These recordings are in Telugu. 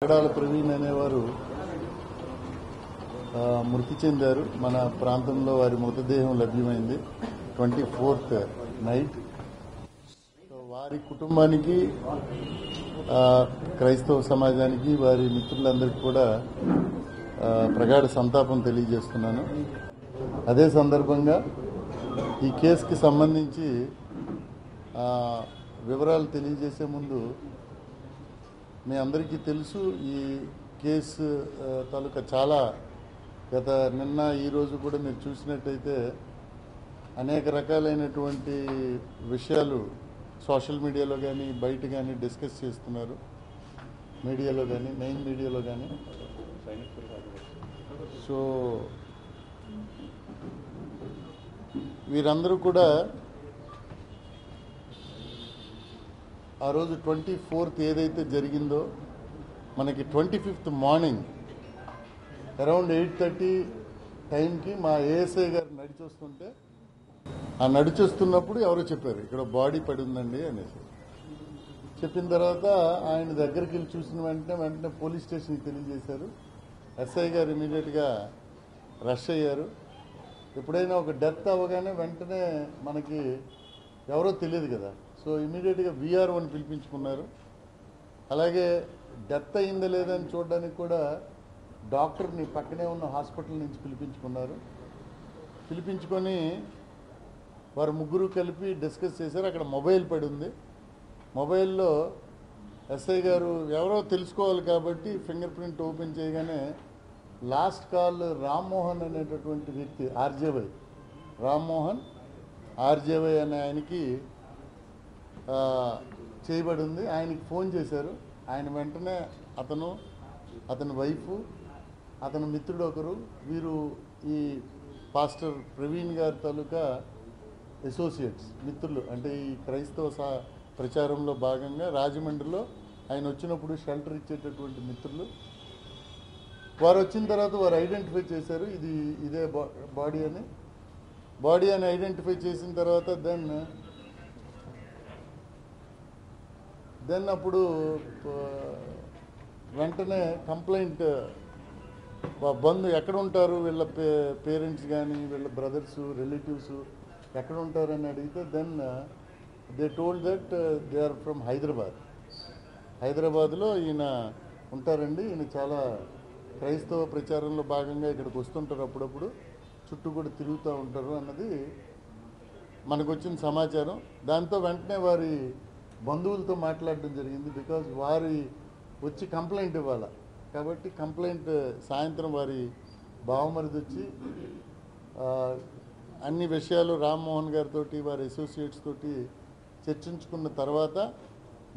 పగడాల ప్రవీణ్ అనేవారు మృతి చెందారు. మన ప్రాంతంలో వారి మృతదేహం లభ్యమైంది 24th నైట్. వారి కుటుంబానికి, క్రైస్తవ సమాజానికి, వారి మిత్రులందరికీ కూడా ప్రగాఢ సంతాపం తెలియజేస్తున్నాను. అదే సందర్భంగా ఈ కేసుకి సంబంధించి వివరాలు తెలియజేసే ముందు, మీ అందరికీ తెలుసు ఈ కేసు తాలూకా చాలా గత నిన్న ఈరోజు కూడా మీరు చూసినట్టయితే అనేక రకాలైనటువంటి విషయాలు సోషల్ మీడియాలో కానీ బయట కానీ డిస్కస్ చేస్తున్నారు. మీడియాలో కానీ, మెయిన్ మీడియాలో కానీ. సో వీరందరూ కూడా ఆ రోజు 24th ఏదైతే జరిగిందో, మనకి 25th మార్నింగ్ అరౌండ్ 8:30 టైంకి మా ఏఎస్ఐ గారు నడిచొస్తుంటే, ఆ నడిచొస్తున్నప్పుడు ఎవరో చెప్పారు ఇక్కడ బాడీ పడి ఉందండి అనేసి. చెప్పిన తర్వాత ఆయన దగ్గరికి వెళ్ళి చూసిన వెంటనే పోలీస్ స్టేషన్కి తెలియజేశారు. ఎస్ఐ గారు ఇమీడియట్గా రష్ అయ్యారు. ఎప్పుడైనా ఒక డెత్ అవ్వగానే వెంటనే మనకి ఎవరో తెలియదు కదా, సో ఇమీడియట్గా VROని పిలిపించుకున్నారు. అలాగే డెత్ అయిందా లేదని చూడడానికి కూడా డాక్టర్ని పక్కనే ఉన్న హాస్పిటల్ నుంచి పిలిపించుకున్నారు. పిలిపించుకొని వారు ముగ్గురు కలిపి డిస్కస్ చేశారు. అక్కడ మొబైల్ పడి ఉంది. మొబైల్లో ఎస్ఐ గారు ఎవరో తెలుసుకోవాలి కాబట్టి ఫింగర్ ప్రింట్ ఓపెన్ చేయగానే లాస్ట్ కాల్ రామ్మోహన్ అనేటటువంటి వ్యక్తి, ఆర్జేవై రామ్మోహన్ ఆర్జేవై అనే ఆయనకి చేయబడి ఉంది. ఆయనకి ఫోన్ చేశారు. ఆయన వెంటనే అతని వైఫ్, అతని మిత్రుడు ఒకరు, వీరు ఈ పాస్టర్ ప్రవీణ్ గారి తాలూకా అసోసియేట్స్, మిత్రులు. అంటే ఈ క్రైస్తవ ప్రచారంలో భాగంగా రాజమండ్రిలో ఆయన వచ్చినప్పుడు షెల్టర్ ఇచ్చేటటువంటి మిత్రులు. వారు వచ్చిన తర్వాత వారు ఐడెంటిఫై చేశారు ఇదే బాడీ అని ఐడెంటిఫై చేసిన తర్వాత దెన్ అప్పుడు వెంటనే కంప్లైంట్, బంధు ఎక్కడ ఉంటారు వీళ్ళ పేరెంట్స్ కానీ వీళ్ళ బ్రదర్స్ రిలేటివ్స్ ఎక్కడ ఉంటారని అడిగితే then they told that they are from హైదరాబాద్లో ఈయన ఉంటారండి. ఈయన చాలా క్రైస్తవ ప్రచారంలో భాగంగా ఇక్కడికి వస్తుంటారు, అప్పుడప్పుడు చుట్టూ కూడా తిరుగుతూ ఉంటారు అన్నది మనకు వచ్చిన సమాచారం. దాంతో వెంటనే వారి బంధువులతో మాట్లాడడం జరిగింది. బికాజ్ వారి వచ్చి కంప్లైంట్ ఇవ్వాలి కాబట్టి కంప్లైంట్ సాయంత్రం వారి బావమరిది వచ్చి అన్ని విషయాలు రామ్మోహన్ గారితో వారి అసోసియేట్స్ తోటి చర్చించుకున్న తర్వాత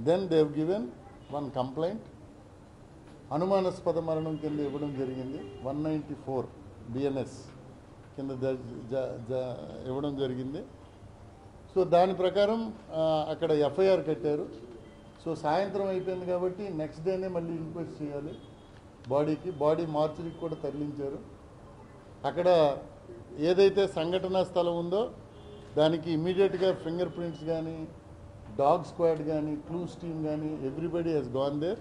then they have given one complaint. అనుమానాస్పద మరణం కింద ఇవ్వడం జరిగింది. 194 BNS కింద ఇవ్వడం జరిగింది. సో దాని ప్రకారం అక్కడ FIR కట్టారు. సో సాయంత్రం అయిపోయింది కాబట్టి నెక్స్ట్ డేనే మళ్ళీ ఇన్క్వెస్ట్ చేయాలి బాడీ మార్చురీకి కూడా తరలించారు. అక్కడ ఏదైతే సంఘటనా స్థలం ఉందో దానికి ఇమీడియట్గా ఫింగర్ ప్రింట్స్ కానీ, డాగ్ స్క్వాడ్ కానీ, క్లూస్ టీమ్ కానీ, ఎవ్రీబడి హెస్ గాన్ దేర్.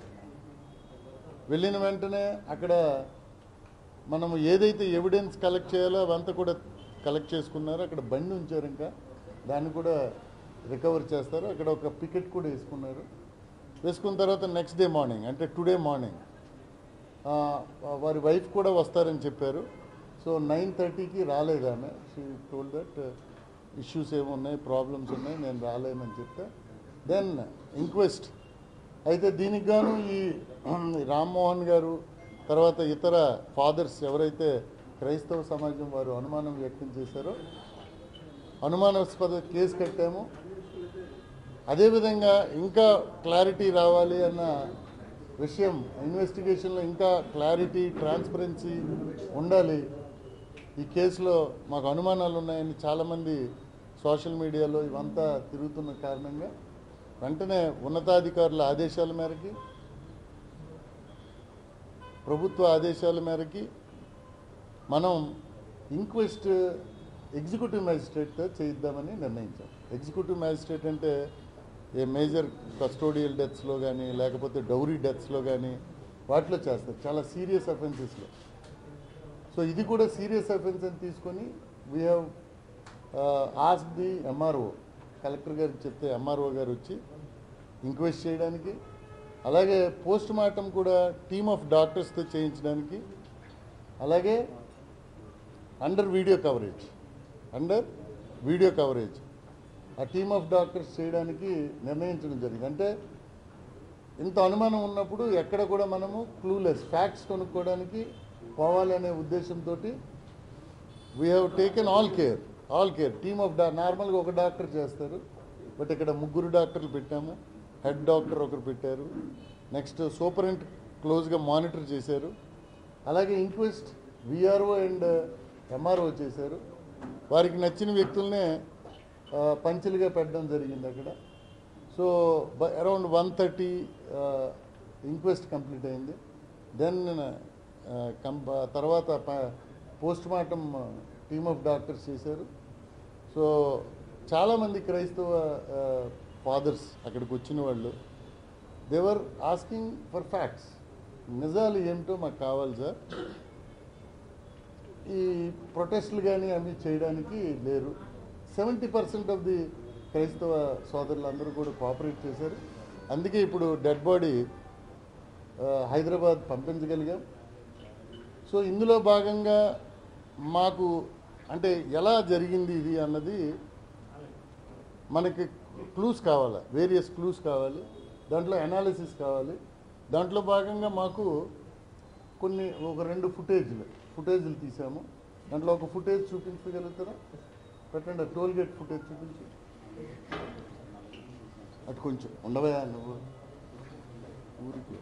వెళ్ళిన వెంటనే అక్కడ మనము ఏదైతే ఎవిడెన్స్ కలెక్ట్ చేయాలో అవంతా కూడా కలెక్ట్ చేసుకున్నారు. అక్కడ బండి ఉంచారు, ఇంకా దాన్ని కూడా రికవర్ చేస్తారు. అక్కడ ఒక పికెట్ కూడా వేసుకున్న తర్వాత నెక్స్ట్ డే మార్నింగ్, అంటే టుడే మార్నింగ్ వారి వైఫ్ కూడా వస్తారని చెప్పారు. సో 9:30కి రాలేదు ఆమె. షీ టోల్డ్ దట్ ఇష్యూస్ ఏమున్నాయి, ప్రాబ్లమ్స్ ఉన్నాయి, నేను రాలేనని చెప్తే దెన్ ఇంక్వెస్ట్ అయితే దీనికి గాను ఈ రామ్మోహన్ గారు తర్వాత ఇతర ఫాదర్స్ ఎవరైతే క్రైస్తవ సమాజం వారు అనుమానం వ్యక్తం చేశారో అనుమానాస్పద కేసు కట్టాము. అదేవిధంగా ఇంకా క్లారిటీ రావాలి అన్న విషయం, ఇన్వెస్టిగేషన్లో ఇంకా క్లారిటీ, ట్రాన్స్పరెన్సీ ఉండాలి. ఈ కేసులో మాకు అనుమానాలు ఉన్నాయని చాలామంది సోషల్ మీడియాలో ఇవంతా తిరుగుతున్న కారణంగా వెంటనే ఉన్నతాధికారుల ఆదేశాల మేరకి, ప్రభుత్వ ఆదేశాల మేరకి మనం ఇంక్వెస్ట్ ఎగ్జిక్యూటివ్ మ్యాజిస్ట్రేట్తో చేయిద్దామని నిర్ణయించాం. ఎగ్జిక్యూటివ్ మ్యాజిస్ట్రేట్ అంటే ఏ మేజర్ కస్టోడియల్ డెత్స్లో కానీ, లేకపోతే డౌరీ డెత్స్లో కానీ, వాటిలో చేస్తారు, చాలా సీరియస్ అఫెన్సెస్లో. సో ఇది కూడా సీరియస్ అఫెన్స్ అని తీసుకొని we have ask the MRO, collector గారికి చెప్తే ఎంఆర్ఓ గారు వచ్చి ఇంక్వెస్ట్ చేయడానికి, అలాగే పోస్ట్ మార్టం కూడా టీమ్ ఆఫ్ డాక్టర్స్తో చేయించడానికి, అలాగే అండర్ వీడియో కవరేజ్ ఆ టీమ్ ఆఫ్ డాక్టర్స్ చేయడానికి నిర్ణయించడం జరిగింది. అంటే ఇంత అనుమానం ఉన్నప్పుడు ఎక్కడ కూడా మనము క్లూలెస్ ఫ్యాక్ట్స్ కొనుక్కోవడానికి పోవాలి అనే ఉద్దేశంతో we have taken all care team of నార్మల్గా ఒక డాక్టర్ చేస్తారు, బట్ ఇక్కడ 3 డాక్టర్లు పెట్టాము. హెడ్ డాక్టర్ ఒకరు పెట్టారు, నెక్స్ట్ సూపరింట్ క్లోజ్గా మానిటర్ చేశారు, అలాగే ఇంక్వెస్ట్ విఆర్ఓ అండ్ ఎంఆర్ఓ చేశారు. వారికి నచ్చిన వ్యక్తులనే పంచులుగా పెట్టడం జరిగింది అక్కడ. సో అరౌండ్ 1:30 ఇంక్వెస్ట్ కంప్లీట్ అయింది. దెన్ తర్వాత post mortem team of doctors చేశారు. సో చాలామంది క్రైస్తవ ఫాదర్స్ అక్కడికి వచ్చిన వాళ్ళు దేవర్ ఆస్కింగ్ ఫర్ ఫ్యాక్ట్స్, నిజాలు ఏమిటో మాకు కావాలి సార్, ఈ ప్రొటెస్టులు కానీ అవి చేయడానికి లేరు. 70% ఆఫ్ ది క్రైస్తవ సోదరులందరూ కూడా కోఆపరేట్ చేశారు. అందుకే ఇప్పుడు డెడ్ బాడీ హైదరాబాద్ పంపించగలిగాం. సో ఇందులో భాగంగా మాకు అంటే ఎలా జరిగింది ఇది అన్నది మనకి క్లూస్ కావాలి, వేరియస్ క్లూస్ కావాలి, దాంట్లో అనాలిసిస్ కావాలి. దాంట్లో భాగంగా మాకు ఒక 2 ఫుటేజ్లు తీసాము. దాంట్లో ఒక ఫుటేజ్ చూపించగలుగుతారా? పెట్టండి, టోల్ గేట్ ఫుటేజ్ చూపించి. అటు కొంచెం ఉండవయా నువ్వు ఊరికి.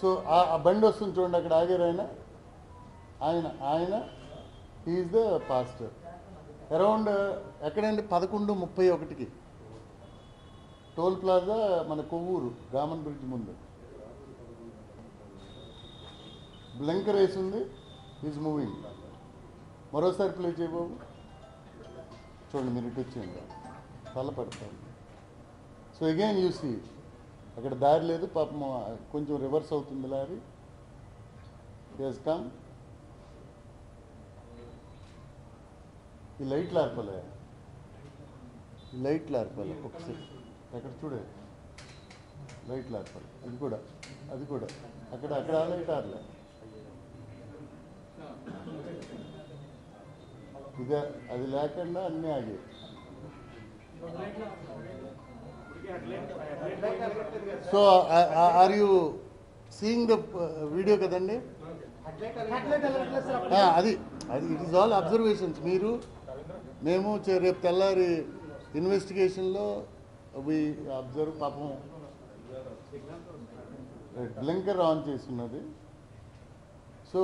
సో ఆ బండి వస్తుంది చూడండి, అక్కడ ఆగారు ఆయన ఈజ్ ద పాస్టర్. అరౌండ్ ఎక్కడండి 11:31కి టోల్ ప్లాజా మన కొవ్వూరు రామన్ బ్రిడ్జ్ ముందు బ్లింకర్ వేసింది, ఈజ్ మూవింగ్. మరోసారి ప్లే చేయబాబు, చూడండి మీరు ఇటు వచ్చేయండి, తల పడతాను. సో అగైన్ యూ సీ అక్కడ దారి లేదు, పాపం కొంచెం రివర్స్ అవుతుంది లారీ. Yes come. ఈ లైట్లు ఆర్పాలి ఒకసారి అక్కడ చూడే, లైట్లు ఆర్పాలి. అది కూడా అక్కడ ఆ లైట్ ఆరలే. ఇదే అది లేకుండా అన్నీ ఆగి. So are you seeing the video కదండి? అది ఇట్ ఈస్ ఆల్ అబ్జర్వేషన్స్. మేము రేపు తెల్లారి ఇన్వెస్టిగేషన్లో వి అబ్జర్వ్. పాపం బ్లింకర్ ఆన్ చేస్తున్నది. So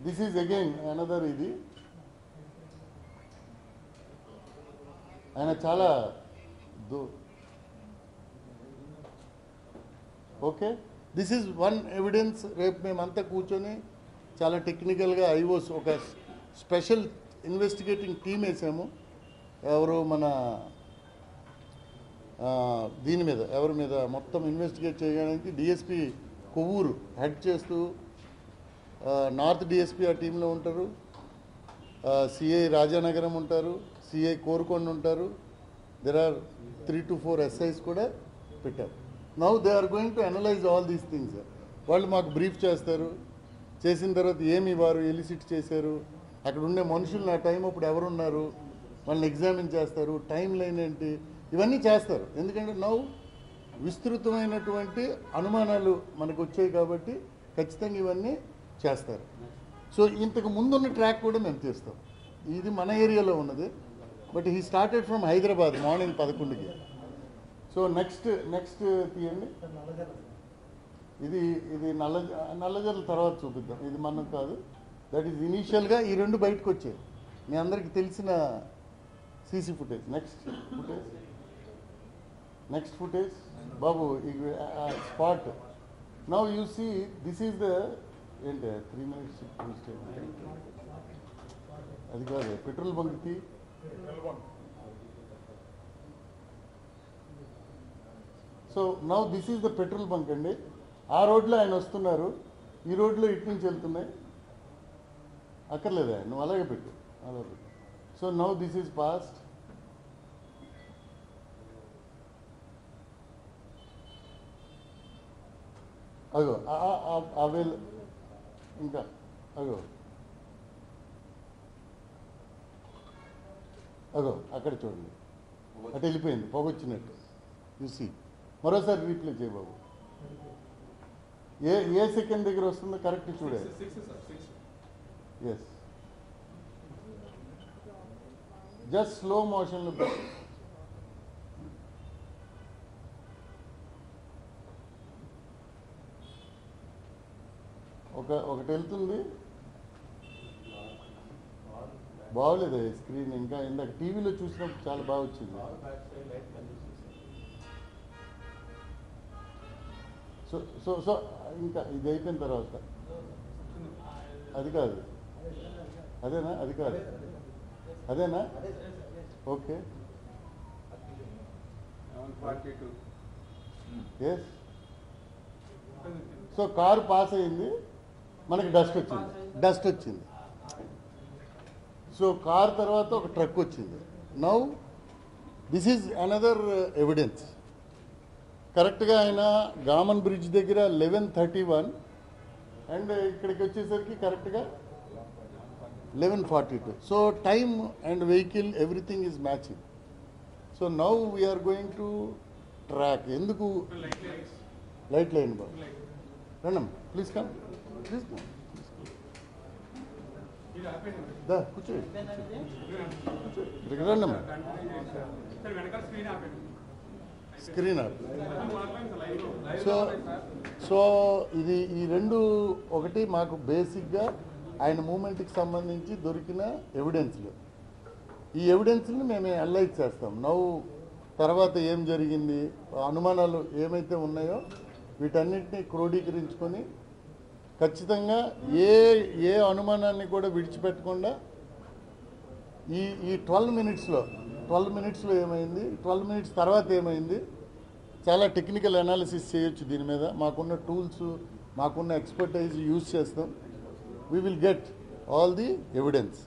this is again another. ఇది ఆయన చాలా okay, this is one evidence. రేపు మేమంతా కూర్చొని చాలా టెక్నికల్గా ఐఓస్ ఒక స్పెషల్ ఇన్వెస్టిగేటింగ్ టీం వేసాము. మన దీని మీద ఎవరి మీద మొత్తం ఇన్వెస్టిగేట్ చేయడానికి డిఎస్పి కొవ్వూరు హెడ్ చేస్తూ, నార్త్ డిఎస్పి ఆ టీంలో ఉంటారు, సిఐ రాజానగరం ఉంటారు, సిఐ కోరుకొండ ఉంటారు. దెర్ ఆర్ 3 to 4 SIs కూడా పెట్టారు. Now they are going to analyse all these things. వాళ్ళు మాకు బ్రీఫ్ చేస్తారు. చేసిన తర్వాత ఏమి వారు ఎలిసిట్ చేశారు, అక్కడ ఉండే మనుషులు నా టైం అప్పుడు ఎవరున్నారు, వాళ్ళని ఎగ్జామిన్ చేస్తారు, టైం లైన్ ఏంటి, ఇవన్నీ చేస్తారు. ఎందుకంటే నౌ విస్తృతమైనటువంటి అనుమానాలు మనకు వచ్చాయి కాబట్టి ఖచ్చితంగా ఇవన్నీ చేస్తారు. సో ఇంతకు ముందున్న ట్రాక్ కూడా మేము తీస్తాం. ఇది మన ఏరియాలో ఉన్నది, but he started from Hyderabad morning 11కి. సో నెక్స్ట్ తీయండి. ఇది నల్లజర్ల తర్వాత చూపిద్దాం, ఇది మనకు కాదు. దట్ ఈజ్ ఇనీషియల్గా ఈ 2 బయటకు వచ్చాయి, మీ అందరికీ తెలిసిన సీసీ ఫుటేజ్. నెక్స్ట్ ఫుటేజ్ బాబు, spot. Now you see this is the ఏంటి 3 minutes అది కాదు, పెట్రోల్ బంక్కి so so now this is the petrol bunk అండి. ఆ రోడ్లో ఆయన వస్తున్నారు, ఈ రోడ్లో ఇటు నుంచి వెళ్తున్నాయి. అక్కర్లేదా, నువ్వు అలాగే పెట్టు, అలాగే పెట్టు. So now this is past. అగో అవేల్ ఇంకా అగో అగో అక్కడ చూడండి, అటు వెళ్ళిపోయింది, పొగొచ్చినట్టు. చూసి మరోసారి రీప్లే చేయ బాబు. ఏ సెకండ్ దగ్గర వస్తుందో కరెక్ట్ చూడే. ఎస్, జస్ట్ స్లో మోషన్లో పెట్టు. ఒకటి వెళ్తుంది, బాగోలేదు స్క్రీన్. ఇంకా ఇందాక టీవీలో చూసినప్పుడు చాలా బాగా వచ్చింది. సో సో సో ఇంకా ఇది అయిపోయిన తర్వాత అది కాదు, అదేనా, అది కాదు, అదేనా, okay. Yes, so car pass అయింది, మనకి డస్ట్ వచ్చింది. సో కార్ తర్వాత ఒక ట్రక్ వచ్చింది. Now this is another evidence. కరెక్ట్గా ఆయన గామన్ బ్రిడ్జ్ దగ్గర 11:31 అండ్ ఇక్కడికి వచ్చేసరికి కరెక్ట్గా 11:42. So time and vehicle everything is matching. So now we are going to track. ఎందుకు లైట్ లైన్ బాబు, రండి ప్లీజ్ కమ్, ప్లీజ్ కమ్, కూర్చోండి, రండి. స్క్రీన్ ఆప్. సో ఇది ఈ రెండు ఒకటి మాకు బేసిక్గా ఆయన మూమెంట్కి సంబంధించి దొరికిన ఎవిడెన్స్లు. ఈ ఎవిడెన్స్ని మేము అనలైజ్ చేస్తాం. నవ్వు తర్వాత ఏం జరిగింది, అనుమానాలు ఏమైతే ఉన్నాయో వీటన్నిటిని క్రోడీకరించుకొని ఖచ్చితంగా ఏ అనుమానాన్ని కూడా విడిచిపెట్టకుండా ఈ 12 మినిట్స్లో ఏమైంది, 12 మినిట్స్ తర్వాత ఏమైంది, చాలా టెక్నికల్ అనాలిసిస్ చేయొచ్చు దీని మీద. మాకున్న టూల్స్, మాకున్న ఎక్స్పర్టైజ్ యూజ్ చేస్తాం. We will get all the evidence.